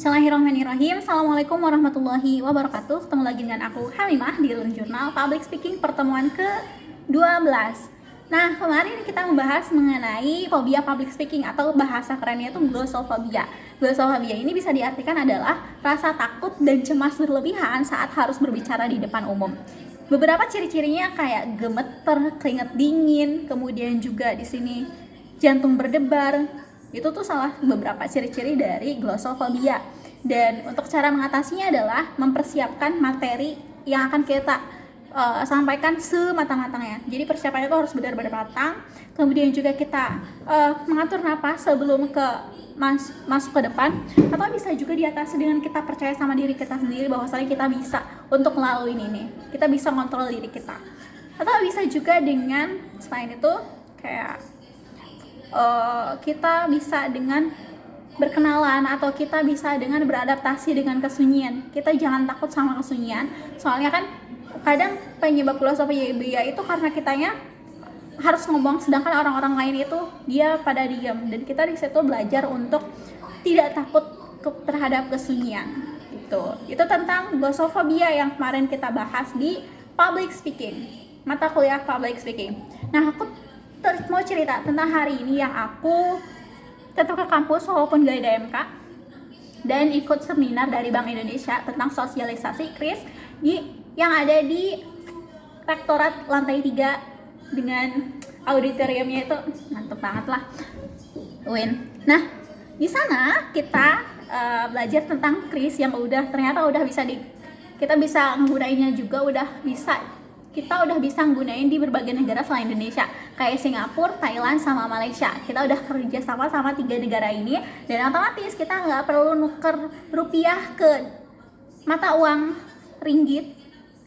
Bismillahirrahmanirrahim. Assalamualaikum warahmatullahi wabarakatuh. Ketemu lagi dengan aku Hamimah di Learn Journal Public Speaking pertemuan ke-12. Nah, kemarin kita membahas mengenai fobia public speaking atau bahasa kerennya itu glossophobia. Glossophobia ini bisa diartikan adalah rasa takut dan cemas berlebihan saat harus berbicara di depan umum. Beberapa ciri-cirinya kayak gemeter, keringat dingin, kemudian juga di sini jantung berdebar. Itu tuh salah beberapa ciri-ciri dari glossophobia. Dan untuk cara mengatasinya adalah mempersiapkan materi yang akan kita sampaikan sematang-matangnya. Jadi persiapannya itu harus benar-benar matang. Kemudian juga kita mengatur napas sebelum masuk ke depan. Atau bisa juga diatasi dengan kita percaya sama diri kita sendiri bahwasanya kita bisa untuk melalui ini. Kita bisa kontrol diri kita. Atau bisa juga dengan selain itu kayak kita bisa dengan berkenalan atau kita bisa dengan beradaptasi dengan kesunyian. Kita jangan takut sama kesunyian. Soalnya kan kadang penyebab glossophobia itu karena kitanya harus ngomong sedangkan orang-orang lain itu dia pada diam, dan kita di situ belajar untuk tidak takut terhadap kesunyian. Itu tentang glossophobia yang kemarin kita bahas di public speaking, mata kuliah public speaking. Nah, aku mau cerita tentang hari ini yang aku tetap ke kampus walaupun gak ada MK dan ikut seminar dari Bank Indonesia tentang sosialisasi KRIS yang ada di Rektorat lantai 3 dengan auditoriumnya itu mantep banget lah, UIN. Nah, di sana kita belajar tentang KRIS yang ternyata udah bisa kita bisa menggunainnya juga, kita udah bisa nggunain di berbagai negara selain Indonesia, kayak Singapura, Thailand, sama Malaysia. Kita udah kerja sama 3 negara ini, dan otomatis kita nggak perlu nuker rupiah ke mata uang ringgit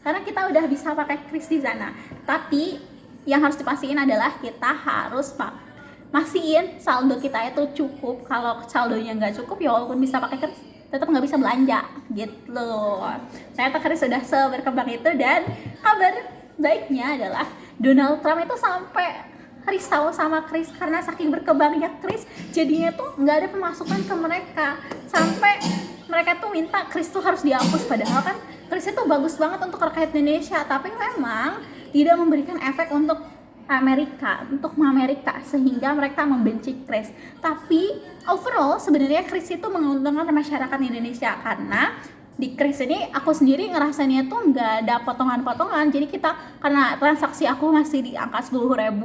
karena kita udah bisa pakai kris di sana. Tapi yang harus dipastiin adalah kita harus mastiin saldo kita itu cukup. Kalau saldonya nggak cukup, ya walaupun bisa pakai kris tetap nggak bisa belanja gitu loh. Ternyata kris sudah seberkembang itu, dan kabar baiknya adalah Donald Trump itu sampai risau sama kris karena saking berkembangnya kris, jadinya tuh nggak ada pemasukan ke mereka, sampai mereka tuh minta kris tuh harus dihapus. Padahal kan kris itu bagus banget untuk rakyat Indonesia, tapi memang tidak memberikan efek untuk Amerika, sehingga mereka membenci kris. Tapi overall sebenarnya kris itu menguntungkan masyarakat Indonesia, karena di kris ini aku sendiri ngerasainnya tuh nggak ada potongan-potongan. Jadi karena transaksi aku masih di angka 10.000,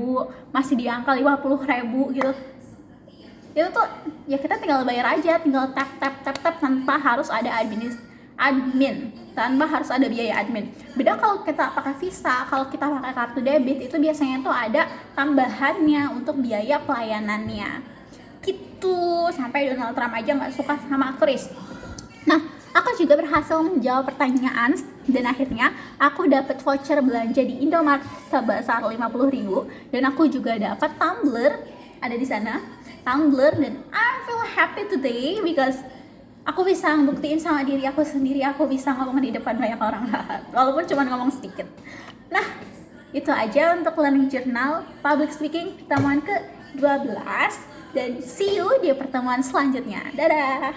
masih di angka 50.000 gitu, itu tuh ya kita tinggal bayar aja, tinggal tap tanpa harus ada tanpa harus ada biaya admin. Beda kalau kita pakai Visa, kalau kita pakai kartu debit itu biasanya tuh ada tambahannya untuk biaya pelayanannya gitu. Sampai Donald Trump aja nggak suka sama kris. Nah, aku juga berhasil menjawab pertanyaan, dan akhirnya aku dapat voucher belanja di Indomaret sebesar 50.000, dan aku juga dapat tumbler ada di sana, dan I feel happy today because aku bisa ngebuktiin sama diri aku sendiri aku bisa ngomong di depan banyak orang walaupun cuma ngomong sedikit. Nah, itu aja untuk Learning Journal Public Speaking pertemuan ke-12, dan see you di pertemuan selanjutnya. Dadah.